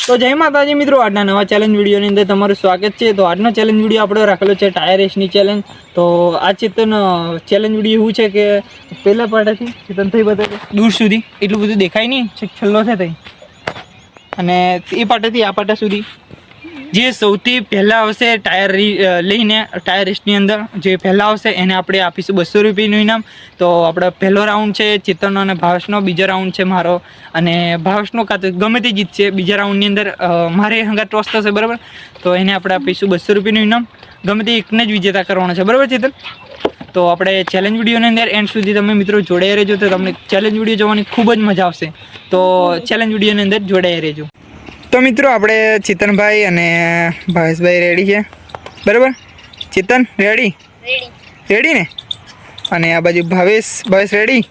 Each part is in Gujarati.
તો જય માતાજી મિત્રો, આજના નવા ચેલેન્જ વિડીયોની અંદર તમારું સ્વાગત છે। તો આજનો ચેલેન્જ વિડીયો આપણે રાખેલો છે ટાયર રેસની ચેલેન્જ। તો આ ચેતન ચેલેન્જ વિડીયો એવું છે કે પહેલા પાટાથી ચેતન થઈ બતાવે દૂર સુધી એટલું બધું દેખાય નહીં, છેલ્લો છે તઈ, અને એ પાટાથી આ પાટા સુધી જે સૌથી પહેલાં આવશે ટાયર લઈને ટાયર રેસની અંદર જે પહેલાં આવશે એને આપણે આપીશું 200 રૂપિયાનું ઇનામ। તો આપણો પહેલો રાઉન્ડ છે ચેતનનો અને ભાવેશનો, બીજો રાઉન્ડ છે મારો અને ભાવેશનો કાં તો ગમે તે જીતશે। બીજા રાઉન્ડની અંદર મારે હંગાત ટોસ થશે, બરાબર? તો એને આપણે આપીશું 200 રૂપિયાનું ઇનામ, ગમે તે એકને જ વિજેતા કરવાનો છે, બરાબર ચેતન? તો આપણે ચેલેન્જ વિડીયોની અંદર એન્ડ સુધી તમે મિત્રો જોડાઈ રહેજો, તો તમને ચેલેન્જ વિડીયો જોવાની ખૂબ જ મજા આવશે। તો ચેલેન્જ વિડીયોની અંદર જોડાઈ રહેજો। તો મિત્રો આપણે ચેતનભાઈ અને ભાવેશભાઈ રેડી છે, બરાબર? ચેતન રેડી રેડી ને? અને આ બાજુ ભાવેશ રેડી?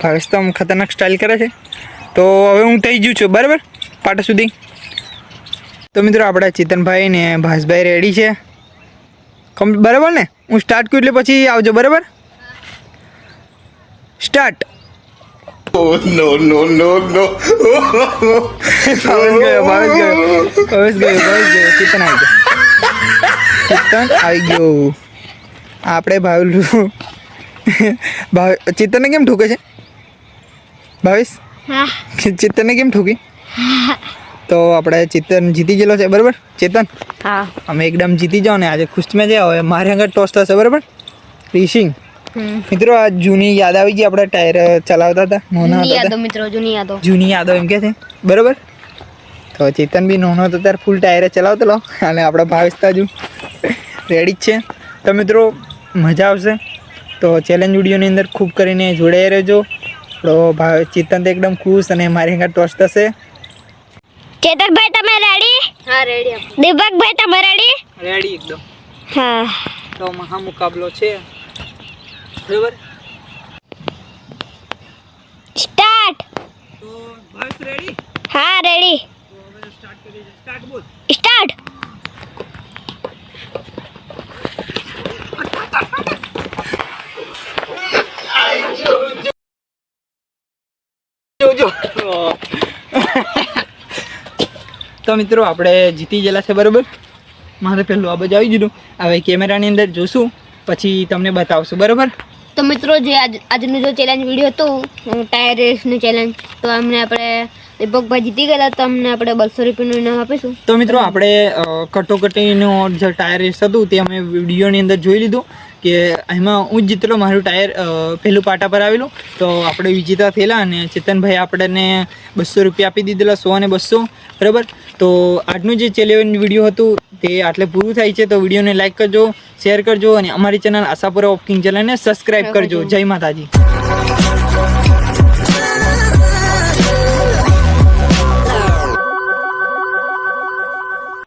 ભાવેશ તો આમ ખતરનાક સ્ટાઇલ કરે છે। તો હવે હું થઈ ગયું છું, બરાબર, પાટા સુધી। તો મિત્રો આપણા ચેતનભાઈ ને ભાવેશભાઈ રેડી છે, બરાબર ને? હું સ્ટાર્ટ કરું એટલે પછી આવજો, બરાબર? Start. Oh no no no no! Bhavesh ગયો, ચેતન આવી ગયો। આપણે ચેતનને કેમ ઠોકે છે ભાવેશ? ચેતનને કેમ ઠોકી? તો આપણે ચેતન જીતી ગયેલો છે, બરાબર ચેતન? હા, અમે એકદમ જીતી જાઓ ને આજે ખુશ મેં જાય। હવે મારે આગળ ટોસ થશે, બરાબર? રેસિંગ મિત્રો, આ જૂની યાદ આવી ગઈ, આપણે ટાયર ચલાવતા હતા, જૂની યાદો એમ કે છે, બરાબર? તો ચેતન બી નાનો હતો ત્યારે ફૂલ ટાયરે ચલાવતો લો, અને આપણા ભાવેશ તાજુ રેડી જ છે। તો મિત્રો મજા આવશે, તો ચેલેન્જ વિડીયોની અંદર ખૂબ કરીને જોડાઈ રહેજો। તો ચેતન તો એકદમ ખુશ અને મારી આગળ ટોસ થશે। ચેતનભાઈ તમે રેડી? હા રેડી। દીપકભાઈ તમે રેડી? રેડી એકદમ। હા, તો મહા મુકાબલો છે, બરાબર? સ્ટાર્ટ। તો ભાવેશ રેડી? હા રેડી। તો હવે સ્ટાર્ટ કરીએ। સ્ટાર્ટ બોલ। સ્ટાર્ટ। જોજો। તો મિત્રો આપણે જીતી ગયેલા છે, બરાબર? મારે પહેલું આ બાજુ આવી ગયું, હવે કેમેરાની અંદર જોશું પછી તમને બતાવશું, બરાબર? તો મિત્રો જે આજનું જો ચેલેન્જ વિડીયો હતો ટાયર રેસનું ચેલેન્જ, તો અમને આપણે દીપકભાઈ જીતી ગયેલા, તો અમને આપણે 200 રૂપિયાનું ઇનામ આપીશું। તો મિત્રો આપણે કટોકટીનું જે ટાયર રેસ હતું તે અમે વિડીયોની અંદર જોઈ લીધું કે એમાં હું જ જીતેલો, મારું ટાયર પહેલું પાટા પર આવેલું, તો આપણે વિજેતા થયેલા અને ચેતનભાઈ આપણને 200 રૂપિયા આપી દીધેલા, 100 અને 200, બરાબર? તો આજનું જે ચેલેન્જ વિડીયો હતું તે આટલે પૂરું થાય છે। તો વિડીયોને લાઈક કરજો, શેર કરજો અને અમારી ચેનલ આશાપુરા ઓફ કિંગ ચેનલને સબસ્ક્રાઈબ કરજો। જય માતાજી।